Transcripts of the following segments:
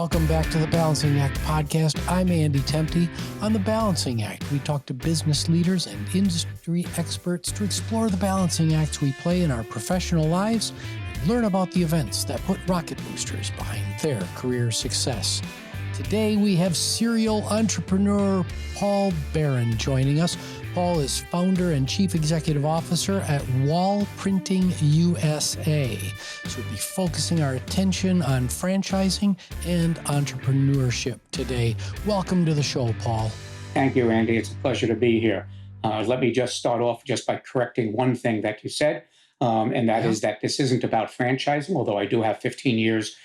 Welcome back to the Balancing Act podcast. I'm Andy Tempe. On the Balancing Act, we talk to business leaders and industry experts to explore the balancing acts we play in our professional lives and learn about the events that put rocket boosters behind their career success. Today, we have serial entrepreneur Paul Barron joining us. Paul is founder and chief executive officer at Wall Printing USA. So we'll be focusing our attention on franchising and entrepreneurship today. Welcome to the show, Paul. Thank you, Andy. It's a pleasure to be here. Let me just start off just by correcting one thing that you said, and that is that this isn't about franchising, although I do have 15 years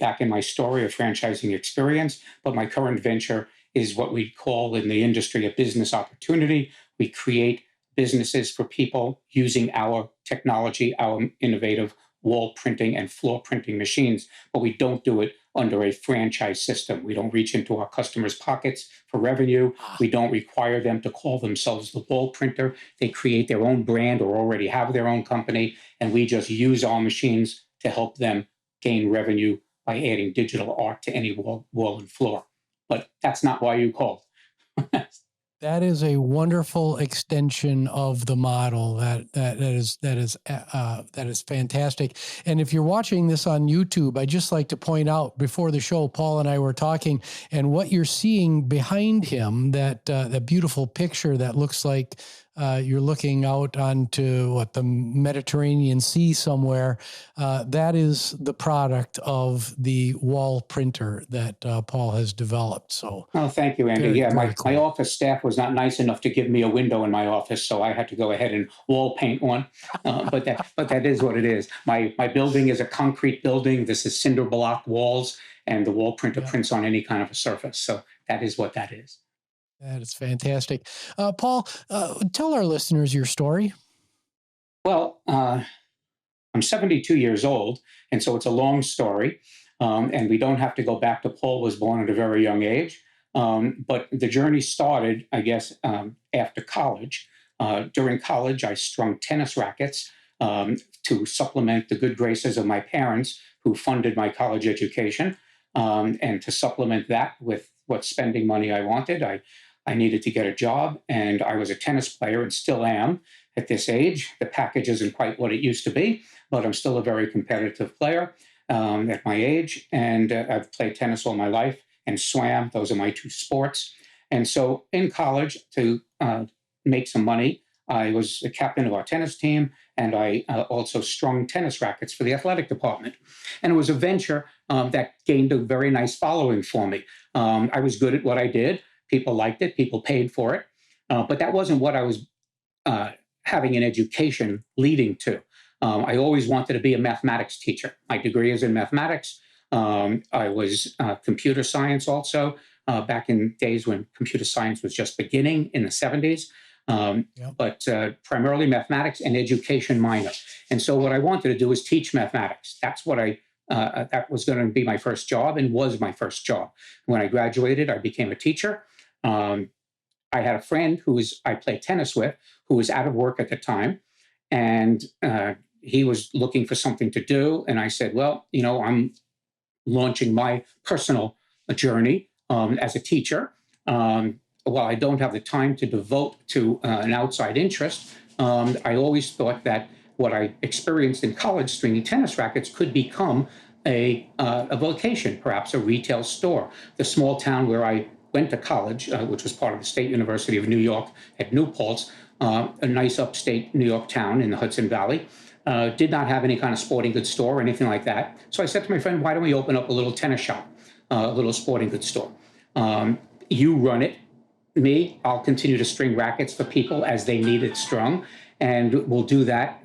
back in my story of franchising experience, but my current venture is what we call in the industry a business opportunity. We create businesses for people using our technology, our innovative wall printing and floor printing machines, but we don't do it under a franchise system. We don't reach into our customers' pockets for revenue. We don't require them to call themselves the wall printer. They create their own brand or already have their own company, and we just use our machines to help them gain revenue by adding digital art to any wall and floor. But that's not why you called. That is a wonderful extension of the model. That is fantastic. And if you're watching this on YouTube, I just like to point out before the show, Paul and I were talking, and what you're seeing behind him, that beautiful picture that looks like you're looking out onto the Mediterranean Sea somewhere. That is the product of the wall printer that Paul has developed. So, oh, thank you, Andy. My office staff was not nice enough to give me a window in my office, so I had to go ahead and wall paint one. But that is what it is. My building is a concrete building. This is cinder block walls, and the wall printer prints on any kind of a surface. So that is what that is. That is fantastic. Paul, tell our listeners your story. Well, I'm 72 years old, and so it's a long story. And we don't have to go back to Paul was born at a very young age. But the journey started, I guess, after college. During college, I strung tennis rackets to supplement the good graces of my parents who funded my college education. And to supplement that with what spending money I wanted, I needed to get a job, and I was a tennis player and still am at this age. The package isn't quite what it used to be, but I'm still a very competitive player at my age. And I've played tennis all my life and swam. Those are my two sports. And so in college, to make some money, I was the captain of our tennis team, and I also strung tennis rackets for the athletic department. And it was a venture that gained a very nice following for me. I was good at what I did. People liked it. People paid for it. But that wasn't what I was having an education leading to. I always wanted to be a mathematics teacher. My degree is in mathematics. I was computer science also, back in days when computer science was just beginning in the 70s. But primarily mathematics and education minor. And so what I wanted to do was teach mathematics. That's what that was going to be my first job and was my first job. When I graduated, I became a teacher. I had a friend I played tennis with who was out of work at the time. And he was looking for something to do. And I said, well, I'm launching my personal journey as a teacher. While I don't have the time to devote to an outside interest, I always thought that what I experienced in college stringing tennis rackets could become a vocation, perhaps a retail store. The small town where I went to college, which was part of the State University of New York at New Paltz, a nice upstate New York town in the Hudson Valley, did not have any kind of sporting goods store or anything like that. So I said to my friend, why don't we open up a little tennis shop, a little sporting goods store? You run it. Me, I'll continue to string rackets for people as they need it strung, and we'll do that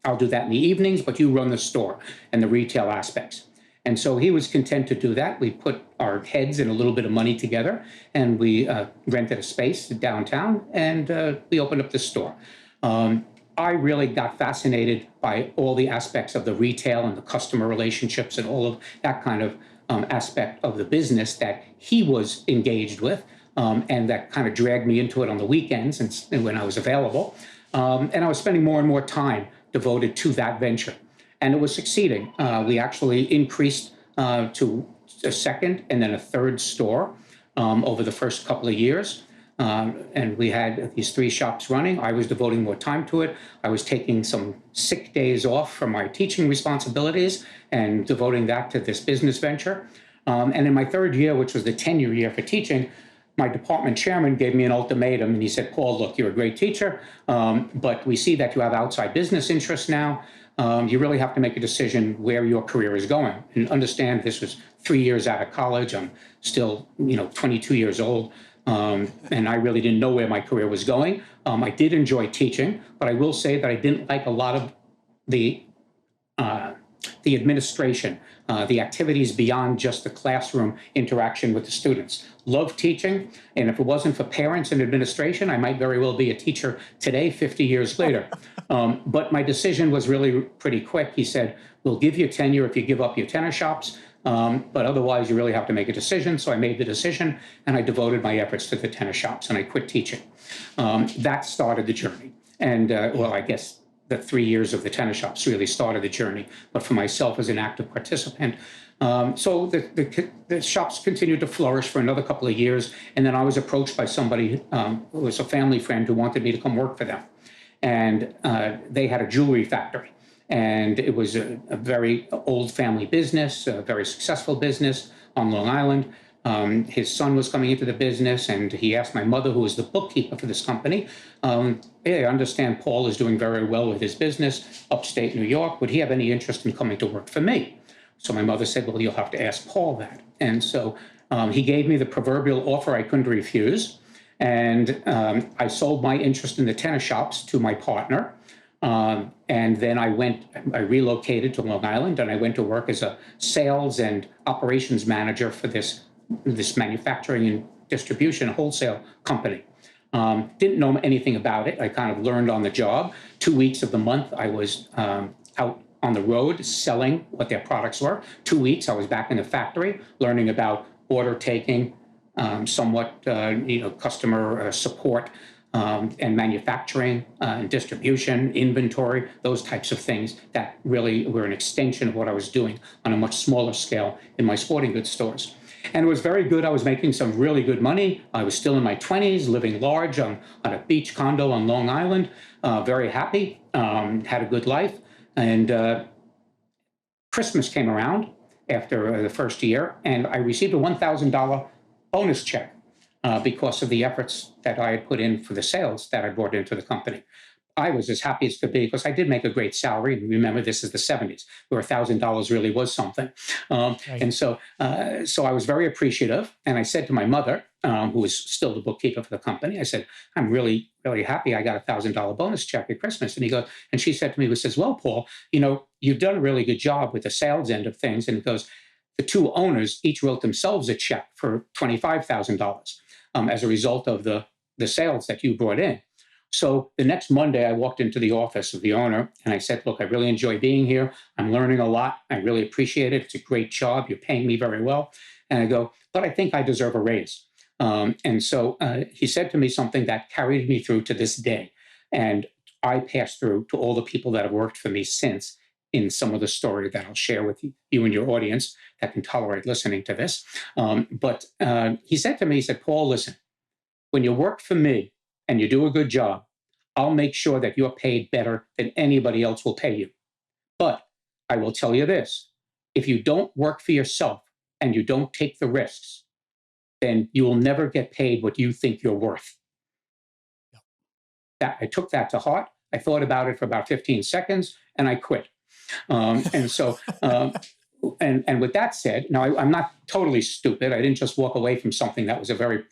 I'll do that in the evenings, but you run the store and the retail aspects. And so he was content to do that. We put our heads and a little bit of money together, and we rented a space downtown, and we opened up the store. I really got fascinated by all the aspects of the retail and the customer relationships and all of that kind of aspect of the business that he was engaged with, and that kind of dragged me into it on the weekends and when I was available. And I was spending more and more time devoted to that venture. And it was succeeding. We actually increased to a second and then a third store over the first couple of years. And we had these 3 shops running. I was devoting more time to it. I was taking some sick days off from my teaching responsibilities and devoting that to this business venture. And in my 3rd year, which was the tenure year for teaching, my department chairman gave me an ultimatum, and he said, Paul, look, you're a great teacher, but we see that you have outside business interests now. You really have to make a decision where your career is going. And understand this was 3 years out of college. I'm still, 22 years old. And I really didn't know where my career was going. I did enjoy teaching, but I will say that I didn't like a lot of the administration, the activities beyond just the classroom interaction with the students. Love teaching, and if it wasn't for parents and administration, I might very well be a teacher today, 50 years later. But my decision was really pretty quick. He said, we'll give you tenure if you give up your tennis shops, but otherwise you really have to make a decision. So I made the decision, and I devoted my efforts to the tennis shops, and I quit teaching. That started the journey. And I guess the 3 years of the tennis shops really started the journey, but for myself as an active participant. So the shops continued to flourish for another couple of years, and then I was approached by somebody who was a family friend who wanted me to come work for them. And they had a jewelry factory, and it was a very old family business, a very successful business on Long Island. His son was coming into the business, and he asked my mother, who was the bookkeeper for this company, hey, I understand Paul is doing very well with his business, upstate New York. Would he have any interest in coming to work for me? So my mother said, well, you'll have to ask Paul that. And so he gave me the proverbial offer I couldn't refuse. And I sold my interest in the tennis shops to my partner. And then I relocated to Long Island, and I went to work as a sales and operations manager for this manufacturing and distribution wholesale company. Didn't know anything about it. I kind of learned on the job. 2 weeks of the month, I was out on the road selling what their products were. 2 weeks, I was back in the factory learning about order taking, somewhat, customer support, and manufacturing and distribution, inventory, those types of things that really were an extension of what I was doing on a much smaller scale in my sporting goods stores. And it was very good. I was making some really good money. I was still in my 20s, living large on a beach condo on Long Island, very happy, had a good life. And Christmas came around after the first year, and I received a $1,000 bonus check because of the efforts that I had put in for the sales that I brought into the company. I was as happy as could be because I did make a great salary. Remember, this is the 70s, where $1,000 really was something. Right. And so I was very appreciative. And I said to my mother, who was still the bookkeeper for the company, I said, I'm really, really happy I got a $1,000 bonus check at Christmas. And she said to me, says, well, Paul, you've done a really good job with the sales end of things. And it goes, the 2 owners each wrote themselves a check for $25,000 as a result of the sales that you brought in. So the next Monday, I walked into the office of the owner and I said, look, I really enjoy being here. I'm learning a lot. I really appreciate it. It's a great job. You're paying me very well. And I go, but I think I deserve a raise. And so he said to me something that carried me through to this day. And I passed through to all the people that have worked for me since in some of the story that I'll share with you and your audience that can tolerate listening to this. But he said to me, he said, Paul, listen, when you work for me, and you do a good job, I'll make sure that you're paid better than anybody else will pay you. But I will tell you this, if you don't work for yourself and you don't take the risks, then you will never get paid what you think you're worth. Yep. I took that to heart. I thought about it for about 15 seconds and I quit. And so, and with that said, now I'm not totally stupid. I didn't just walk away from something that was a very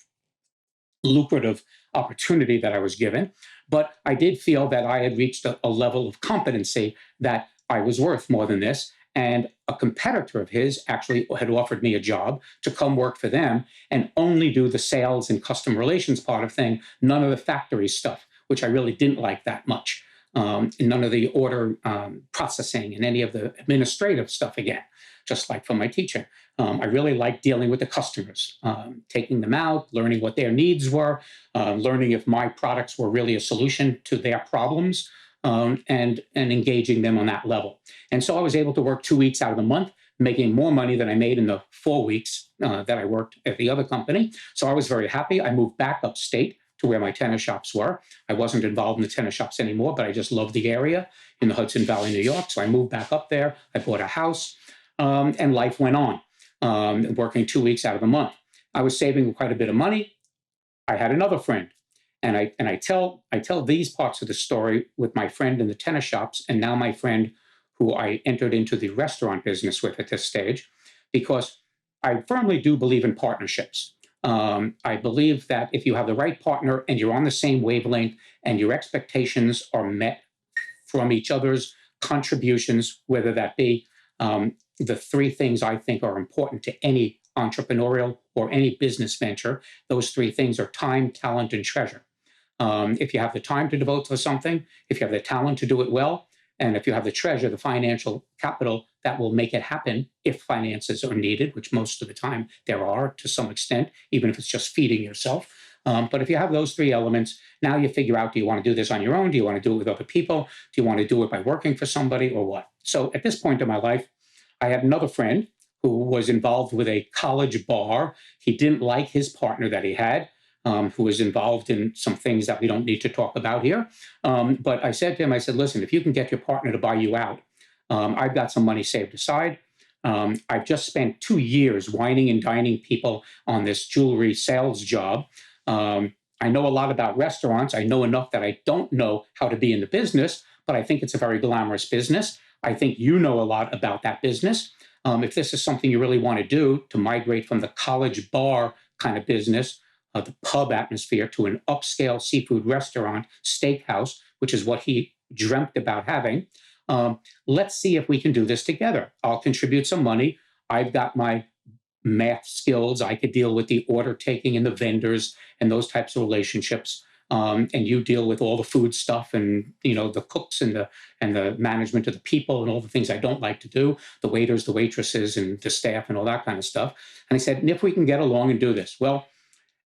lucrative opportunity that I was given, but I did feel that I had reached a level of competency that I was worth more than this. And a competitor of his actually had offered me a job to come work for them and only do the sales and customer relations part of thing, none of the factory stuff, which I really didn't like that much. And none of the order processing and any of the administrative stuff again, just like for my teaching. I really liked dealing with the customers, taking them out, learning what their needs were, learning if my products were really a solution to their problems, and engaging them on that level. And so I was able to work 2 weeks out of the month making more money than I made in the 4 weeks that I worked at the other company. So I was very happy. I moved back upstate to where my tennis shops were. I wasn't involved in the tennis shops anymore, but I just loved the area in the Hudson Valley, New York. So I moved back up there. I bought a house, and life went on, working 2 weeks out of the month. I was saving quite a bit of money. I had another friend, and I tell these parts of the story with my friend in the tennis shops, and now my friend who I entered into the restaurant business with at this stage, because I firmly do believe in partnerships. I believe that if you have the right partner and you're on the same wavelength and your expectations are met from each other's contributions, whether that be the three things I think are important to any entrepreneurial or any business venture, those three things are time, talent, and treasure. If you have the time to devote to something, if you have the talent to do it well, and if you have the treasure, the financial capital that will make it happen if finances are needed, which most of the time there are to some extent, even if it's just feeding yourself. But if you have those three elements, now you figure out, do you want to do this on your own? Do you want to do it with other people? Do you want to do it by working for somebody or what? So at this point in my life, I had another friend who was involved with a college bar. He didn't like his partner that he had, who was involved in some things that we don't need to talk about here. But I said to him, I said, listen, if you can get your partner to buy you out, I've got some money saved aside. I've just spent 2 years wining and dining people on this jewelry sales job. I know a lot about restaurants. I know enough that I don't know how to be in the business, but I think it's a very glamorous business. I think you know a lot about that business. If this is something you really want to do, to migrate from the college bar kind of business, the pub atmosphere, to an upscale seafood restaurant, steakhouse, which is what he dreamt about having, let's see if we can do this together. I'll contribute some money. I've got my math skills. I could deal with the order taking and the vendors and those types of relationships. And you deal with all the food stuff and the cooks and the management of the people and all the things I don't like to do, the waiters, the waitresses, and the staff and all that kind of stuff. And I said, and if we can get along and do this, well,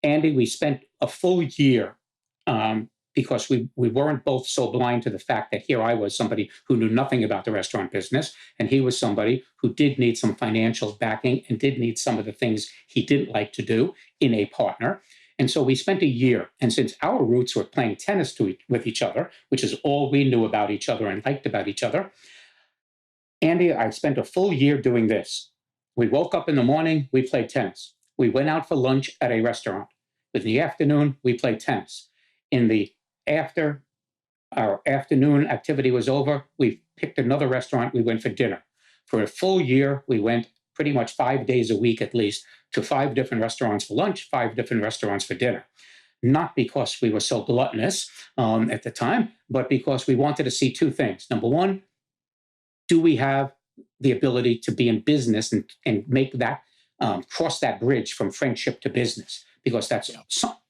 Andy, we spent a full year because we weren't both so blind to the fact that here I was somebody who knew nothing about the restaurant business, and he was somebody who did need some financial backing and did need some of the things he didn't like to do in a partner. And so we spent a year. And since our roots were playing tennis with each other, which is all we knew about each other and liked about each other, Andy, I spent a full year doing this. We woke up in the morning, we played tennis. We went out for lunch at a restaurant. In the afternoon, we played tennis. After our afternoon activity was over, we picked another restaurant, we went for dinner. For a full year, we went pretty much 5 days a week at least to 5 different restaurants for lunch, 5 different restaurants for dinner. Not because we were so gluttonous at the time, but because we wanted to see 2 things. Number one, do we have the ability to be in business and make that, cross that bridge from friendship to business? Because that's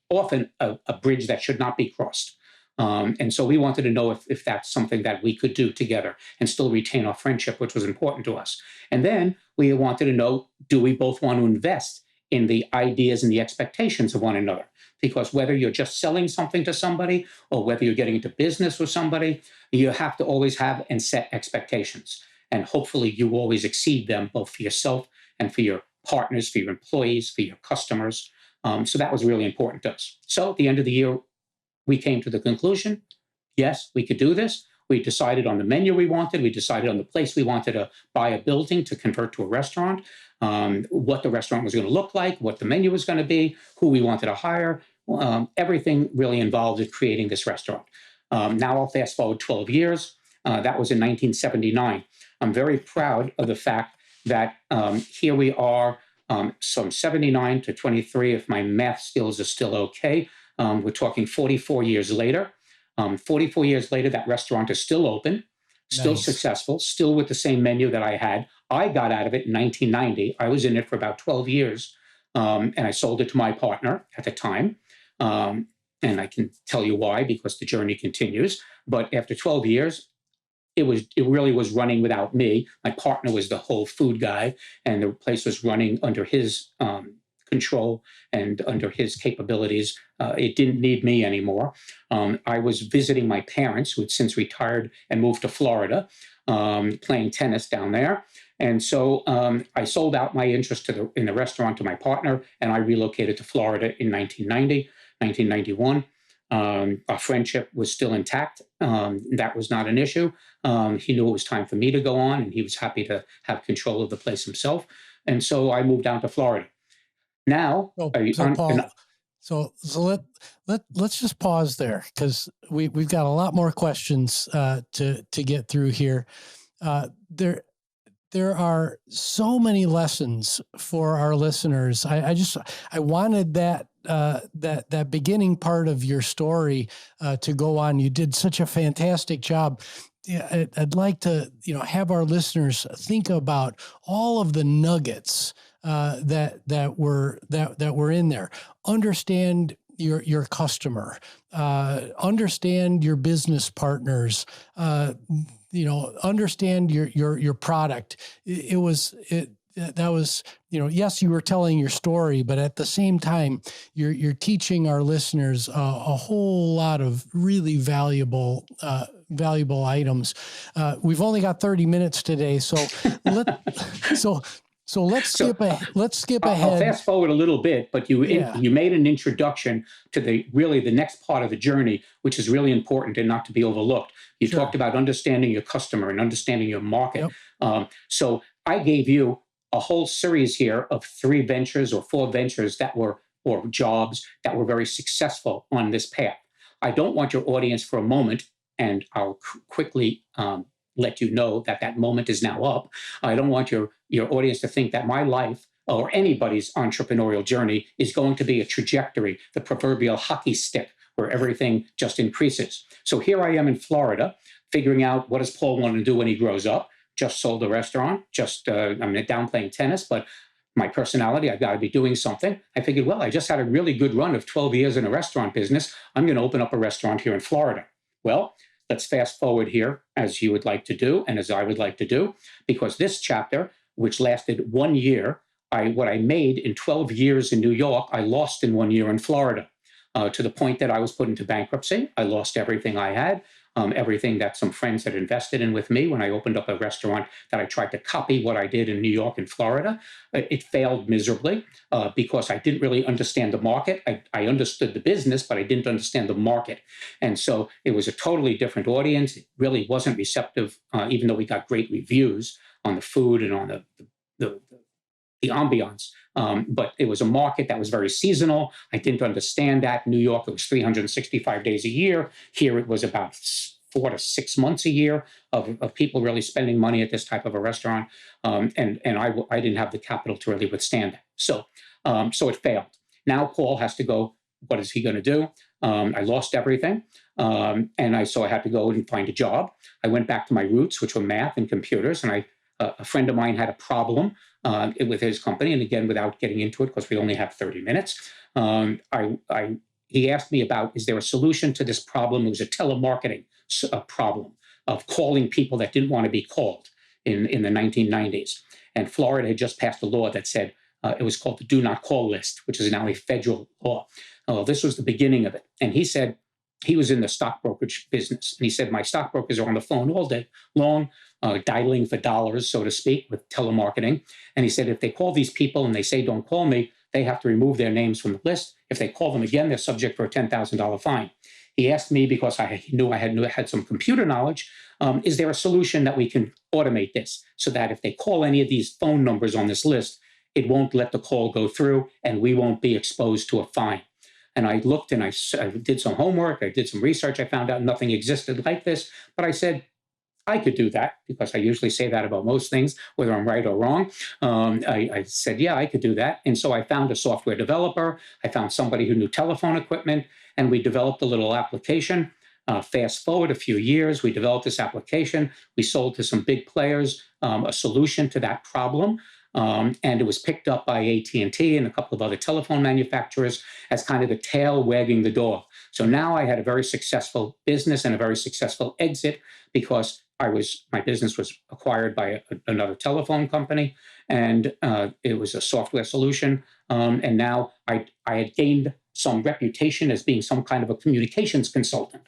often a bridge that should not be crossed. And so we wanted to know if that's something that we could do together and still retain our friendship, which was important to us. And then we wanted to know, do we both want to invest in the ideas and the expectations of one another? Because whether you're just selling something to somebody or whether you're getting into business with somebody, you have to always have and set expectations. And hopefully you always exceed them, both for yourself and for your partners, for your employees, for your customers. So that was really important to us. So at the end of the year, we came to the conclusion, yes, we could do this. We decided on the menu we wanted. We decided on the place we wanted to buy a building to convert to a restaurant, what the restaurant was going to look like, what the menu was going to be, who we wanted to hire, everything really involved in creating this restaurant. Now I'll fast forward 12 years. That was in 1979. I'm very proud of the fact that here we are, from 79 to 23, if my math skills are still okay. We're talking 44 years later. 44 years later, that restaurant is still open, still successful, still with the same menu that I had. I got out of it in 1990. I was in it for about 12 years, and I sold it to my partner at the time. And I can tell you why, because the journey continues. But after 12 years, it really was running without me. My partner was the whole food guy, and the place was running under his control and under his capabilities. It didn't need me anymore. I was visiting my parents, who had since retired and moved to Florida, playing tennis down there. And so I sold out my interest in the restaurant to my partner, and I relocated to Florida in 1991. Our friendship was still intact. That was not an issue. He knew it was time for me to go on, and he was happy to have control of the place himself. And so I moved down to Florida. Now, Paul, let's just pause there, because we've got a lot more questions to get through here. There are so many lessons for our listeners. I wanted that beginning part of your story to go on. You did such a fantastic job. Yeah, I'd like to, have our listeners think about all of the nuggets that were in there. Understand your customer, understand your business partners, understand your product. That was, yes, you were telling your story, but at the same time, you're teaching our listeners a whole lot of really valuable items. We've only got 30 minutes today, so let's skip ahead. I'll fast forward a little bit, but you made an introduction to the next part of the journey, which is really important and not to be overlooked. You talked about understanding your customer and understanding your market. Yep. So I gave you a whole series here of 3 ventures or 4 ventures or jobs that were very successful on this path. I don't want your audience for a moment, and I'll quickly let you know that moment is now up. I don't want your audience to think that my life or anybody's entrepreneurial journey is going to be a trajectory, the proverbial hockey stick, where everything just increases. So here I am in Florida, figuring out what does Paul want to do when he grows up. Just sold a restaurant, I'm down playing tennis, but my personality, I've got to be doing something. I figured, well, I just had a really good run of 12 years in a restaurant business. I'm going to open up a restaurant here in Florida. Well, let's fast forward here, as you would like to do, and as I would like to do, because this chapter, which lasted 1 year, what I made in 12 years in New York, I lost in 1 year in Florida, to the point that I was put into bankruptcy. I lost everything I had. Everything that some friends had invested in with me when I opened up a restaurant that I tried to copy what I did in New York and Florida. It failed miserably because I didn't really understand the market. I understood the business, but I didn't understand the market. And so it was a totally different audience. It really wasn't receptive, even though we got great reviews on the food and on the ambiance. But it was a market that was very seasonal. I didn't understand that. In New York, it was 365 days a year. Here it was about 4 to 6 months a year of people really spending money at this type of a restaurant. And I didn't have the capital to really withstand that. So it failed. Now Paul has to go. What is he going to do? I lost everything. And so I had to go and find a job. I went back to my roots, which were math and computers. And a friend of mine had a problem with his company. And again, without getting into it, because we only have 30 minutes, he asked me about, is there a solution to this problem? It was a telemarketing problem of calling people that didn't want to be called in the 1990s. And Florida had just passed a law that said, it was called the Do Not Call list, which is now a federal law. This was the beginning of it. And he said, he was in the stock brokerage business. And he said, my stockbrokers are on the phone all day long, dialing for dollars, so to speak, with telemarketing. And he said, if they call these people and they say, don't call me, they have to remove their names from the list. If they call them again, they're subject for a $10,000 fine. He asked me, because I knew I had some computer knowledge, is there a solution that we can automate this so that if they call any of these phone numbers on this list, it won't let the call go through and we won't be exposed to a fine? And I looked and I did some homework. I did some research. I found out nothing existed like this. But I said, I could do that, because I usually say that about most things, whether I'm right or wrong. I said, yeah, I could do that. And so I found a software developer. I found somebody who knew telephone equipment, and we developed a little application. Fast forward a few years, we developed this application. We sold to some big players a solution to that problem. And it was picked up by AT&T and a couple of other telephone manufacturers as kind of the tail wagging the dog. So now I had a very successful business and a very successful exit, because my business was acquired by another telephone company, and it was a software solution. And now I had gained some reputation as being some kind of a communications consultant.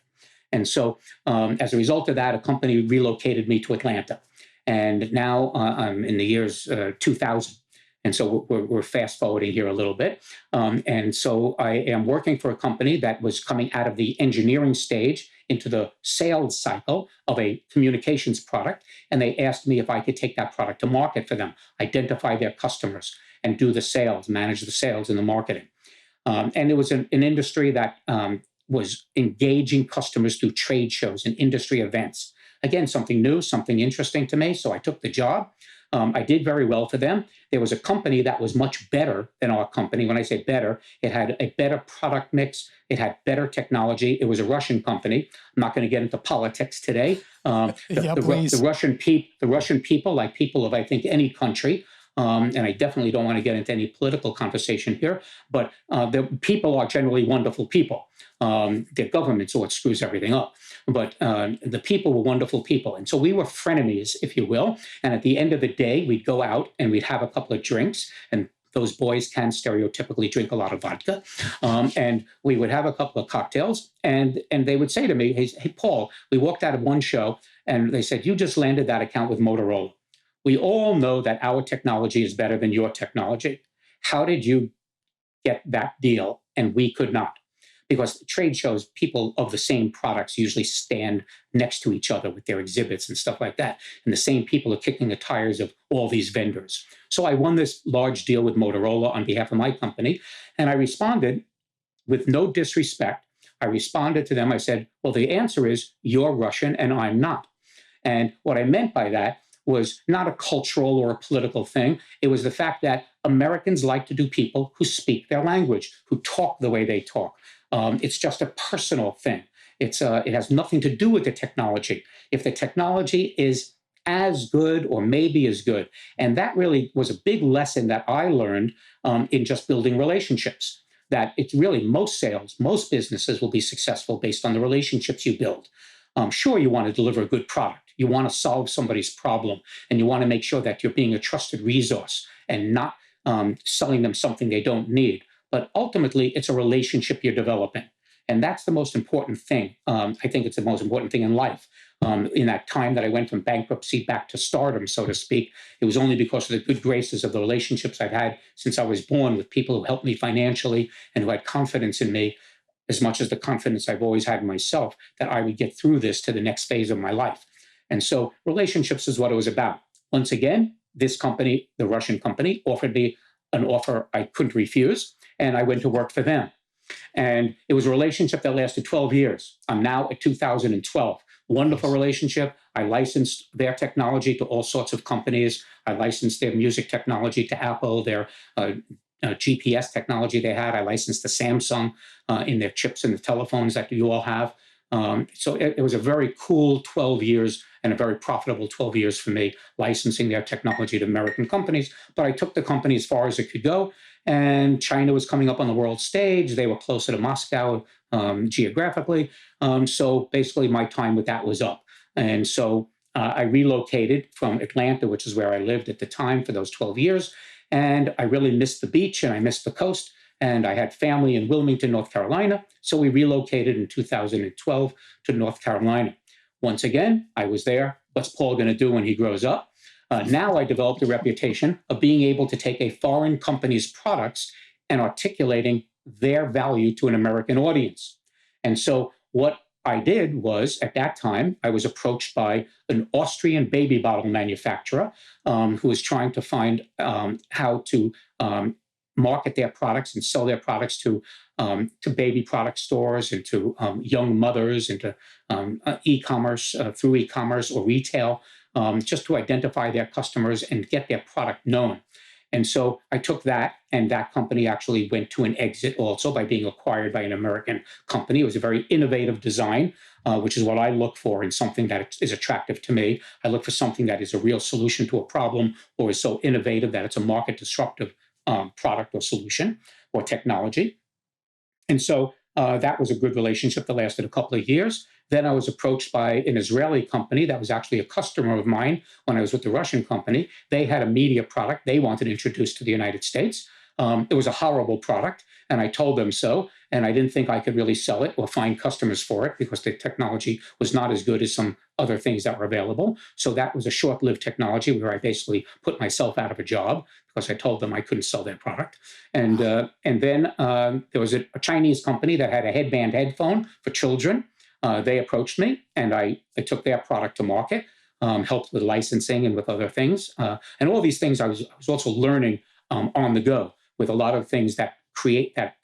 And so as a result of that, a company relocated me to Atlanta. And now I'm in the years 2000. And so we're fast forwarding here a little bit. And so I am working for a company that was coming out of the engineering stage into the sales cycle of a communications product. And they asked me if I could take that product to market for them, identify their customers, and do the sales, manage the sales and the marketing. And it was an industry that was engaging customers through trade shows and industry events. Again, something new, something interesting to me. So I took the job. I did very well for them. There was a company that was much better than our company. When I say better, it had a better product mix. It had better technology. It was a Russian company. I'm not going to get into politics today. The Russian people, like people of, I think, any country, and I definitely don't want to get into any political conversation here, but the people are generally wonderful people. Their government's what screws everything up. But the people were wonderful people. And so we were frenemies, if you will. And at the end of the day, we'd go out and we'd have a couple of drinks. And those boys can stereotypically drink a lot of vodka. And we would have a couple of cocktails. And they would say to me, hey, Paul, we walked out of one show and they said, you just landed that account with Motorola. We all know that our technology is better than your technology. How did you get that deal? And we could not. Because trade shows, people of the same products usually stand next to each other with their exhibits and stuff like that. And the same people are kicking the tires of all these vendors. So I won this large deal with Motorola on behalf of my company. And I responded with no disrespect. I responded to them. I said, well, the answer is you're Russian and I'm not. And what I meant by that was not a cultural or a political thing. It was the fact that Americans like to do people who speak their language, who talk the way they talk. It's just a personal thing. It has nothing to do with the technology. If the technology is as good or maybe as good, and that really was a big lesson that I learned in just building relationships, that it's really most sales, most businesses will be successful based on the relationships you build. Sure, you want to deliver a good product. You want to solve somebody's problem, and you want to make sure that you're being a trusted resource and not selling them something they don't need. But ultimately, it's a relationship you're developing. And that's the most important thing. I think it's the most important thing in life. In that time that I went from bankruptcy back to stardom, so to speak, it was only because of the good graces of the relationships I've had since I was born with people who helped me financially and who had confidence in me, as much as the confidence I've always had in myself, that I would get through this to the next phase of my life. And so relationships is what it was about. Once again, this company, the Russian company, offered me an offer I couldn't refuse, and I went to work for them. And it was a relationship that lasted 12 years. I'm now at 2012. Wonderful relationship. I licensed their technology to all sorts of companies. I licensed their music technology to Apple, their GPS technology they had. I licensed to Samsung in their chips and the telephones that you all have. So it was a very cool 12 years and a very profitable 12 years for me, licensing their technology to American companies. But I took the company as far as it could go. And China was coming up on the world stage. They were closer to Moscow geographically. So basically my time with that was up. And so I relocated from Atlanta, which is where I lived at the time for those 12 years. And I really missed the beach and I missed the coast. And I had family in Wilmington, North Carolina. So we relocated in 2012 to North Carolina. Once again, I was there. What's Paul going to do when he grows up? Now I developed a reputation of being able to take a foreign company's products and articulating their value to an American audience. And so what I did was, at that time, I was approached by an Austrian baby bottle manufacturer who was trying to find how to market their products and sell their products to baby product stores and to young mothers and to e-commerce, through e-commerce or retail, just to identify their customers and get their product known. And so I took that, and that company actually went to an exit also by being acquired by an American company. It was a very innovative design, which is what I look for in something that is attractive to me. I look for something that is a real solution to a problem or is so innovative that it's a market disruptive product or solution or technology. And so that was a good relationship that lasted a couple of years. Then I was approached by an Israeli company that was actually a customer of mine when I was with the Russian company. They had a media product they wanted introduced to the United States. It was a horrible product, and I told them so. And I didn't think I could really sell it or find customers for it because the technology was not as good as some other things that were available. So that was a short-lived technology where I basically put myself out of a job because I told them I couldn't sell their product. And then there was a Chinese company that had a headband headphone for children. They approached me, and I took their product to market, helped with licensing and with other things. And all these things I was also learning on the go with a lot of things that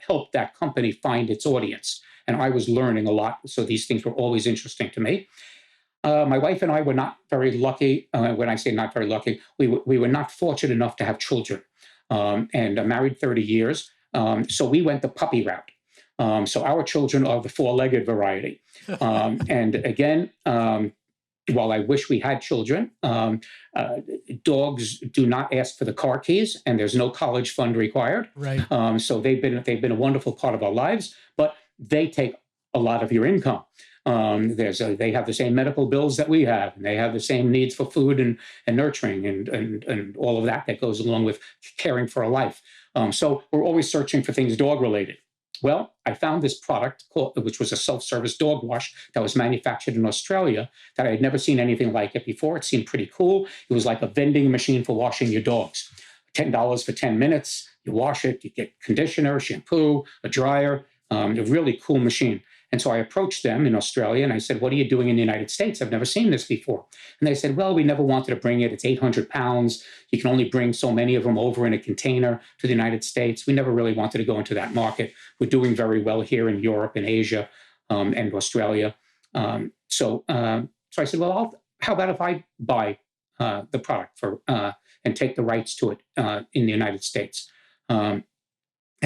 help that company find its audience. And I was learning a lot. So these things were always interesting to me. My wife and I were not very lucky. When I say not very lucky, we were not fortunate enough to have children. And I'm married 30 years. So we went the puppy route. So our children are the four-legged variety. And again, while I wish we had children, dogs do not ask for the car keys, and there's no college fund required. Right. So they've been a wonderful part of our lives, but they take a lot of your income. They have the same medical bills that we have, and they have the same needs for food and nurturing and all of that goes along with caring for a life. So we're always searching for things dog related. Well, I found this product, which was a self-service dog wash that was manufactured in Australia, that I had never seen anything like it before. It seemed pretty cool. It was like a vending machine for washing your dogs. $10 for 10 minutes. You wash it, you get conditioner, shampoo, a dryer, a really cool machine. And so I approached them in Australia and I said, what are you doing in the United States? I've never seen this before. And they said, well, we never wanted to bring it. It's 800 pounds. You can only bring so many of them over in a container to the United States. We never really wanted to go into that market. We're doing very well here in Europe and Asia and Australia. So I said, well, how about if I buy the product and take the rights to it in the United States? And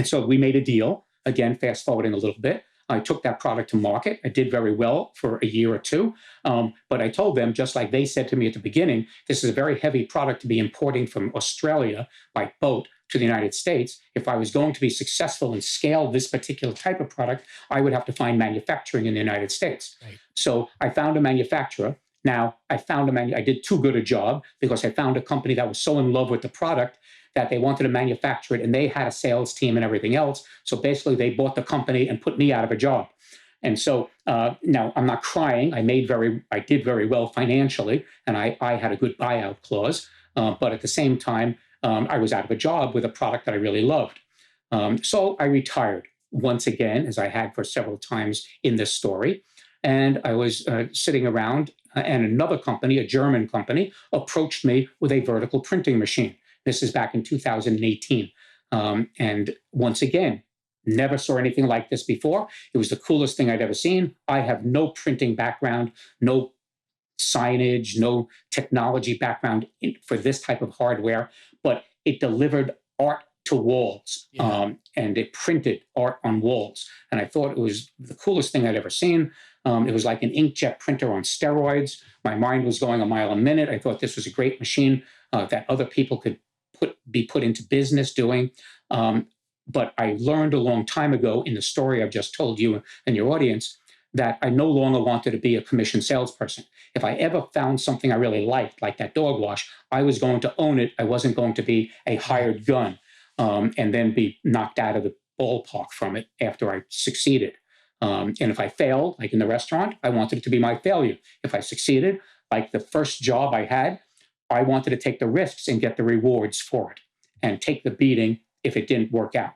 so we made a deal. Again, fast forwarding a little bit. I took that product to market. I did very well for a year or two. But I told them, just like they said to me at the beginning, this is a very heavy product to be importing from Australia by boat to the United States. If I was going to be successful and scale this particular type of product, I would have to find manufacturing in the United States. Right. So I found a manufacturer. Now, I did too good a job because I found a company that was so in love with the product that they wanted to manufacture it, and they had a sales team and everything else. So basically, they bought the company and put me out of a job. And so now I'm not crying. I did very well financially, and I had a good buyout clause. But at the same time, I was out of a job with a product that I really loved. So I retired once again, as I had for several times in this story. And I was sitting around, and another company, a German company, approached me with a vertical printing machine. This is back in 2018. And once again, never saw anything like this before. It was the coolest thing I'd ever seen. I have no printing background, no signage, no technology background for this type of hardware, but it delivered art to walls, and it printed art on walls. And I thought it was the coolest thing I'd ever seen. It was like an inkjet printer on steroids. My mind was going a mile a minute. I thought this was a great machine that other people could be put into business doing. But I learned a long time ago in the story I've just told you and your audience that I no longer wanted to be a commission salesperson. If I ever found something I really liked, like that dog wash, I was going to own it. I wasn't going to be a hired gun and then be knocked out of the ballpark from it after I succeeded. And if I failed, like in the restaurant, I wanted it to be my failure. If I succeeded, like the first job I had, I wanted to take the risks and get the rewards for it and take the beating if it didn't work out.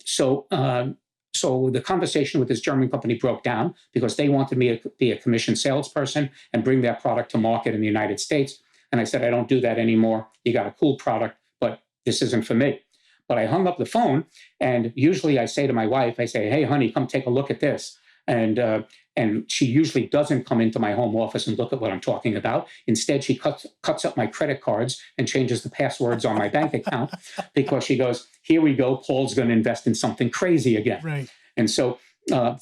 So the conversation with this German company broke down because they wanted me to be a commission salesperson and bring their product to market in the United States. And I said, I don't do that anymore. You got a cool product, but this isn't for me. But I hung up the phone, and usually I say to my wife, I say, hey, honey, come take a look at this. And she usually doesn't come into my home office and look at what I'm talking about. Instead, she cuts up my credit cards and changes the passwords on my bank account because she goes, here we go, Paul's going to invest in something crazy again. Right. And so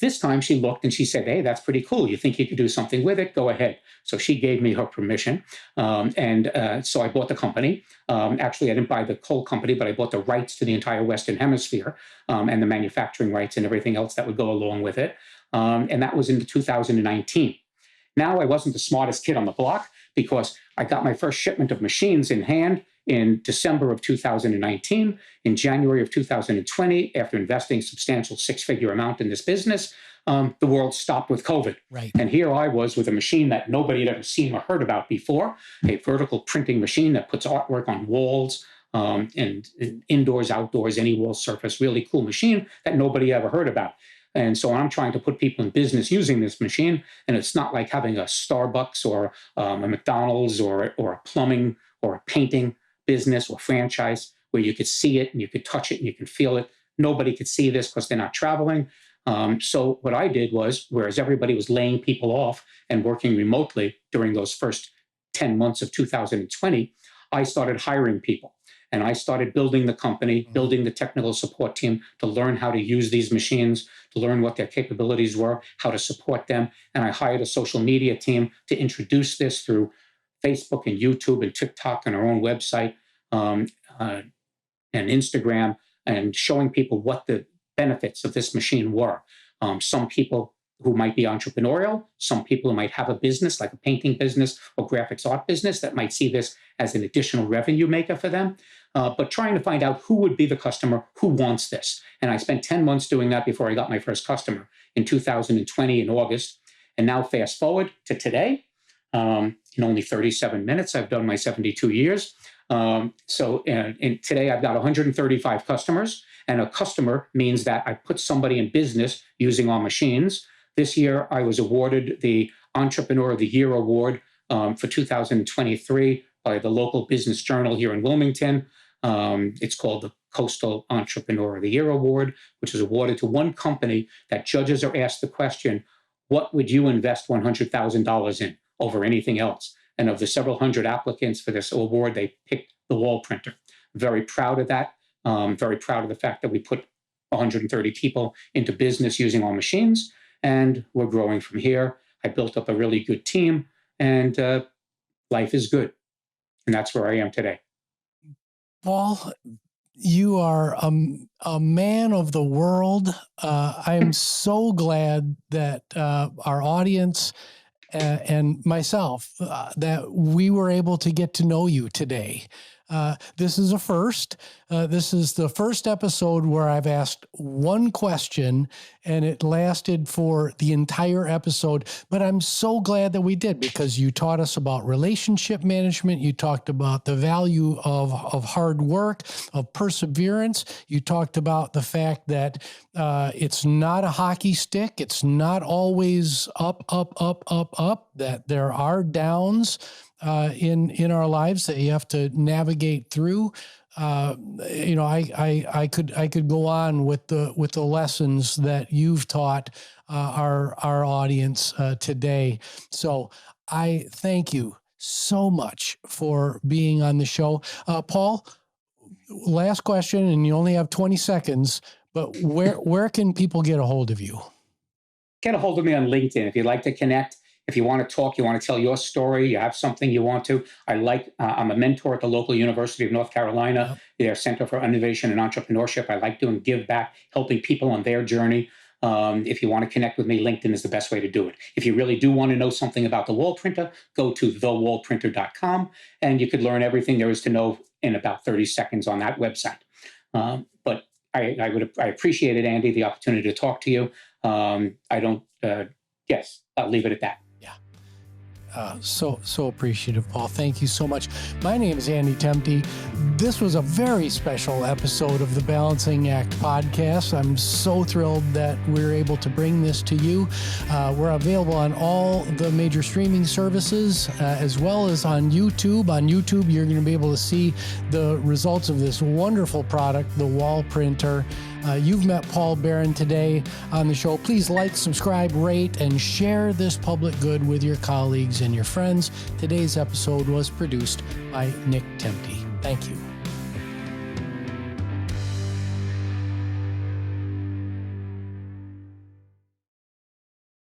this time she looked and she said, hey, that's pretty cool. You think you could do something with it? Go ahead. So she gave me her permission. So I bought the company. Actually, I didn't buy the whole company, but I bought the rights to the entire Western Hemisphere and the manufacturing rights and everything else that would go along with it. And that was in 2019. Now, I wasn't the smartest kid on the block because I got my first shipment of machines in hand in December of 2019. In January of 2020, after investing a substantial six-figure amount in this business, the world stopped with COVID. Right. And here I was with a machine that nobody had ever seen or heard about before, a vertical printing machine that puts artwork on walls, and indoors, outdoors, any wall surface, really cool machine that nobody ever heard about. And so I'm trying to put people in business using this machine. And it's not like having a Starbucks or a McDonald's or a plumbing or a painting business or franchise where you could see it and you could touch it and you can feel it. Nobody could see this because they're not traveling. So what I did was, whereas everybody was laying people off and working remotely during those first 10 months of 2020, I started hiring people. And I started building the company, building the technical support team to learn how to use these machines, to learn what their capabilities were, how to support them. And I hired a social media team to introduce this through Facebook and YouTube and TikTok and our own website and Instagram, and showing people what the benefits of this machine were. Some people who might be entrepreneurial, some people who might have a business like a painting business or graphics art business that might see this as an additional revenue maker for them, but trying to find out who would be the customer who wants this. And I spent 10 months doing that before I got my first customer in 2020 in August. And now fast forward to today, in only 37 minutes, I've done my 72 years. And today I've got 135 customers, and a customer means that I put somebody in business using our machines. This year, I was awarded the Entrepreneur of the Year Award for 2023 by the local business journal here in Wilmington. It's called the Coastal Entrepreneur of the Year Award, which is awarded to one company that judges are asked the question, what would you invest $100,000 in over anything else? And of the several hundred applicants for this award, they picked the wall printer. Very proud of that. Very proud of the fact that we put 130 people into business using our machines, and we're growing from here. I built up a really good team, and life is good. And that's where I am today. Paul, you are a man of the world. I am so glad that our audience and myself, that we were able to get to know you today. This is a first. This is the first episode where I've asked one question and it lasted for the entire episode. But I'm so glad that we did, because you taught us about relationship management. You talked about the value of hard work, of perseverance. You talked about the fact that it's not a hockey stick. It's not always up, that there are downs in our lives that you have to navigate through. I could go on with the lessons that you've taught our audience today. So I thank you so much for being on the show. Paul, last question, and you only have 20 seconds, but where can people get a hold of you? Get a hold of me on LinkedIn if you'd like to connect. If you want to talk, you want to tell your story, you have something you want to. I'm a mentor at the local University of North Carolina, their Center for Innovation and Entrepreneurship. I like doing give back, helping people on their journey. If you want to connect with me, LinkedIn is the best way to do it. If you really do want to know something about the wall printer, go to thewallprinter.com, and you could learn everything there is to know in about 30 seconds on that website. But I appreciate it, Andy, the opportunity to talk to you. Yes, I'll leave it at that. So appreciative, Paul. Thank you so much. My name is Andy Temte. This was a very special episode of the Balancing Act podcast. I'm so thrilled that we're able to bring this to you. We're available on all the major streaming services, as well as on YouTube. On YouTube, you're going to be able to see the results of this wonderful product, the wall printer. You've met Paul Barron today on the show. Please like, subscribe, rate, and share this public good with your colleagues and your friends. Today's episode was produced by Nick Temte. Thank you.